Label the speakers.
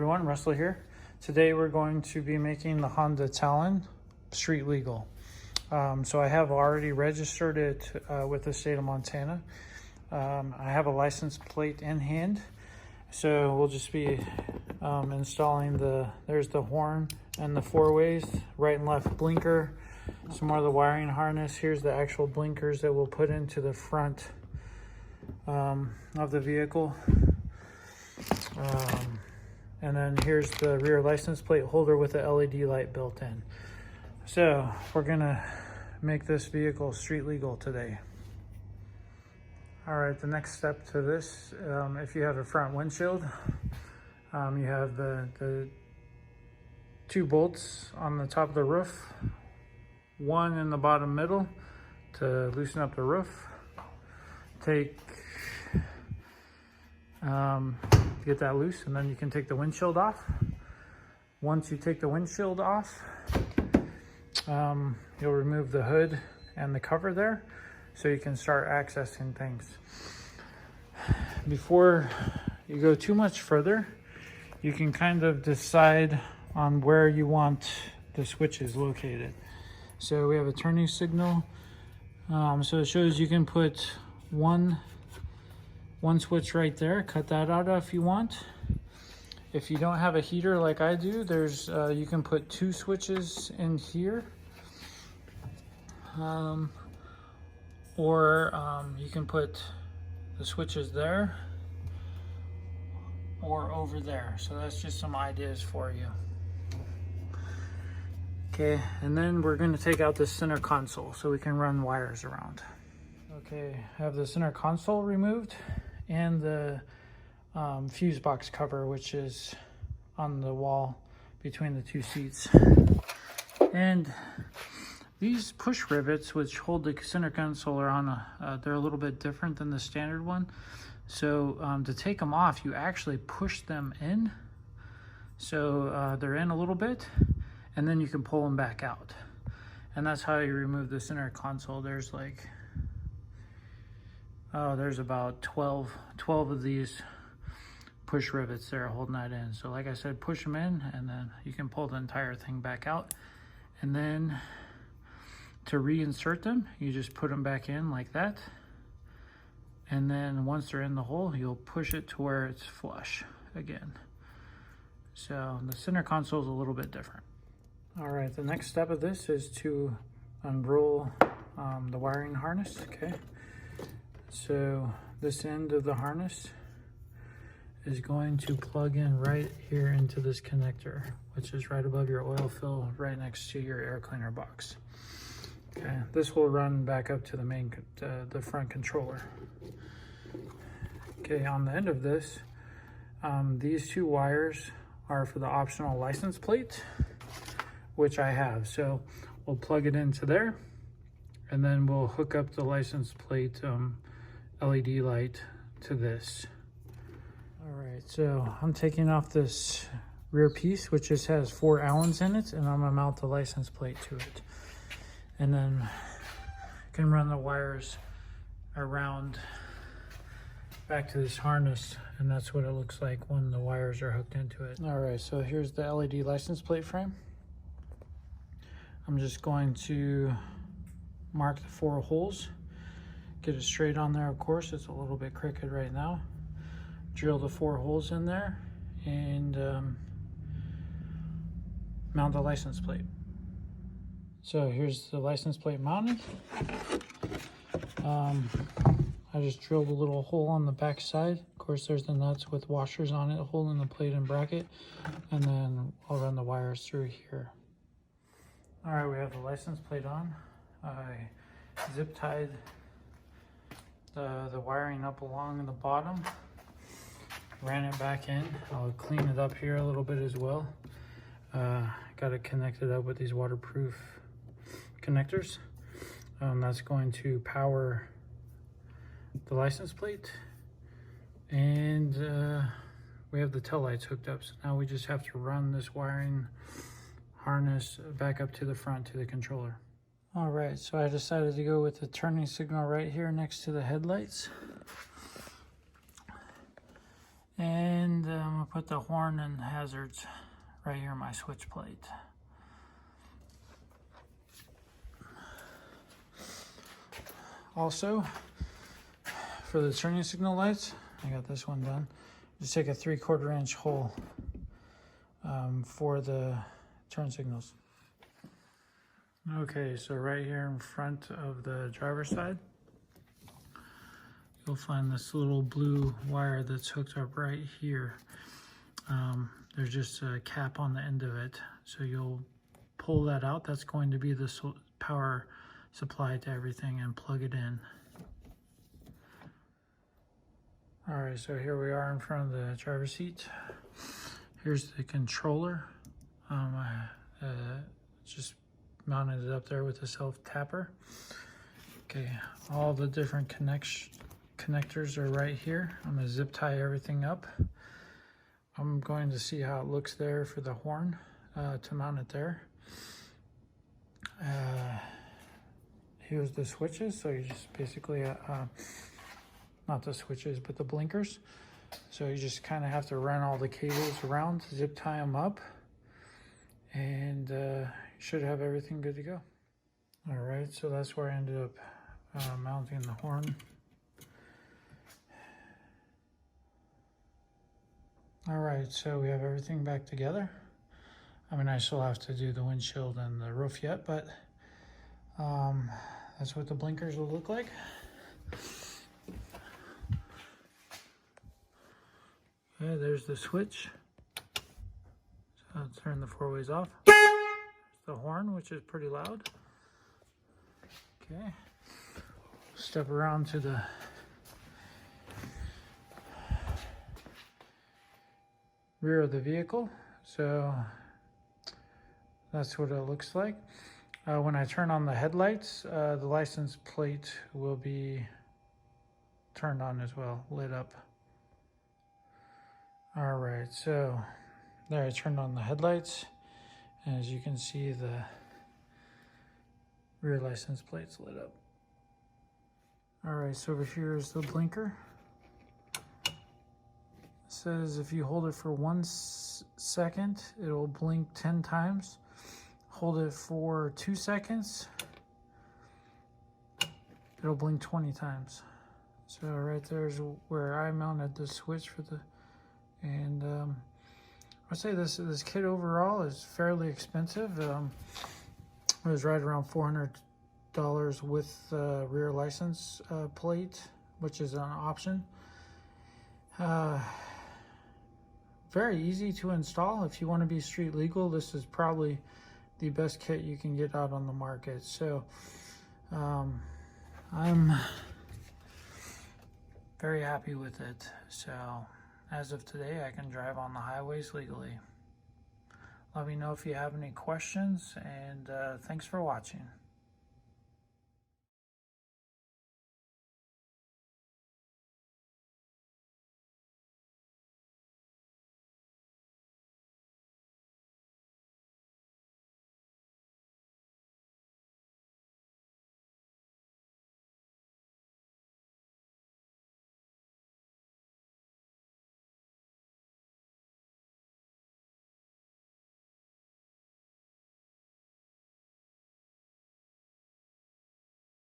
Speaker 1: Everyone, Russell here. Today we're going to be making the Honda Talon Street legal. So I have already registered it with the state of Montana. I have a license plate in hand. So we'll just be installing there's the horn and the four ways, right and left blinker, some more of the wiring harness. Here's the actual blinkers that we'll put into the front of the vehicle. And then here's the rear license plate holder with the LED light built in. So we're gonna make this vehicle street legal today. All right, the next step to this, if you have a front windshield, you have the two bolts on the top of the roof, one in the bottom middle to loosen up the roof. Get that loose, and then you can take the windshield off. Once you take the windshield off, you'll remove the hood and the cover there so you can start accessing things. Before you go too much further, you can kind of decide on where you want the switches located. So we have a turning signal. So it shows you can put one switch right there. Cut that out if you want. If you don't have a heater like I do, there's you can put two switches in here, or you can put the switches there or over there. So that's just some ideas for you. Okay, and then we're going to take out the center console so we can run wires around. Okay, I have the center console removed and the fuse box cover, which is on the wall between the two seats. And these push rivets, which hold the center console, are on they're a little bit different than the standard one. So to take them off, you actually push them in. So they're in a little bit, and then you can pull them back out. And that's how you remove the center console. There's like, there's about 12 of these push rivets there holding that in. So like I said, push them in, and then you can pull the entire thing back out. And then to reinsert them, you just put them back in like that. And then once they're in the hole, you'll push it to where it's flush again. So the center console is a little bit different. All right, the next step of this is to unroll the wiring harness, okay? So this end of the harness is going to plug in right here into this connector, which is right above your oil fill, right next to your air cleaner box. Okay, this will run back up to the main, the front controller. Okay, on the end of this, these two wires are for the optional license plate, which I have. So we'll plug it into there, and then we'll hook up the license plate LED light to this. All right, so I'm taking off this rear piece, which just has 4 Allens in it, and I'm gonna mount the license plate to it. And then I can run the wires around back to this harness, and that's what it looks like when the wires are hooked into it. All right, so here's the LED license plate frame. I'm just going to mark the 4 holes. Get it straight on there, of course. It's a little bit crooked right now. Drill the 4 holes in there and mount the license plate. So here's the license plate mounted. I just drilled a little hole on the back side. Of course, there's the nuts with washers on it holding the plate and bracket. And then I'll run the wires through here. All right, we have the license plate on. I zip tied the wiring up along the bottom, ran it back in. I'll clean it up here a little bit as well. Got it connected up with these waterproof connectors. That's going to power the license plate, and we have the tail lights hooked up. So now we just have to run this wiring harness back up to the front to the controller. All right, so I decided to go with the turning signal right here next to the headlights. And I'm gonna put the horn and hazards right here on my switch plate. Also, for the turning signal lights, I got this one done. Just take a 3/4 inch hole for the turn signals. Okay, so right here in front of the driver's side, you'll find this little blue wire that's hooked up right here. There's just a cap on the end of it. So you'll pull that out. That's going to be the power supply to everything, and plug it in. All right, so here we are in front of the driver's seat. Here's the controller. I just mounted it up there with a self tapper. Okay, all the different connectors are right here. I'm gonna zip tie everything up. I'm going to see how it looks there for the horn to mount it there. Here's the switches. So you just basically, not the switches, but the blinkers. So you just kind of have to run all the cables around, zip tie them up, and you should have everything good to go. All right, so that's where I ended up mounting the horn. All right, so we have everything back together. I mean, I still have to do the windshield and the roof yet, but that's what the blinkers will look like. Okay, there's the switch. So I'll turn the 4 ways off. There's the horn, which is pretty loud. Okay, step around to the rear of the vehicle. So that's what it looks like. When I turn on the headlights, the license plate will be turned on as well, lit up. All right, so there, I turned on the headlights, and as you can see, the rear license plate's lit up. All right, so over here is the blinker. It says if you hold it for 1 second, it'll blink 10 times. Hold it for 2 seconds, it'll blink 20 times. So right there's where I mounted the switch for the, and I'd say this kit overall is fairly expensive. It was right around $400 with the rear license plate, which is an option. Very easy to install. If you want to be street legal, this is probably the best kit you can get out on the market. So I'm very happy with it. So as of today, I can drive on the highways legally. Let me know if you have any questions, and thanks for watching.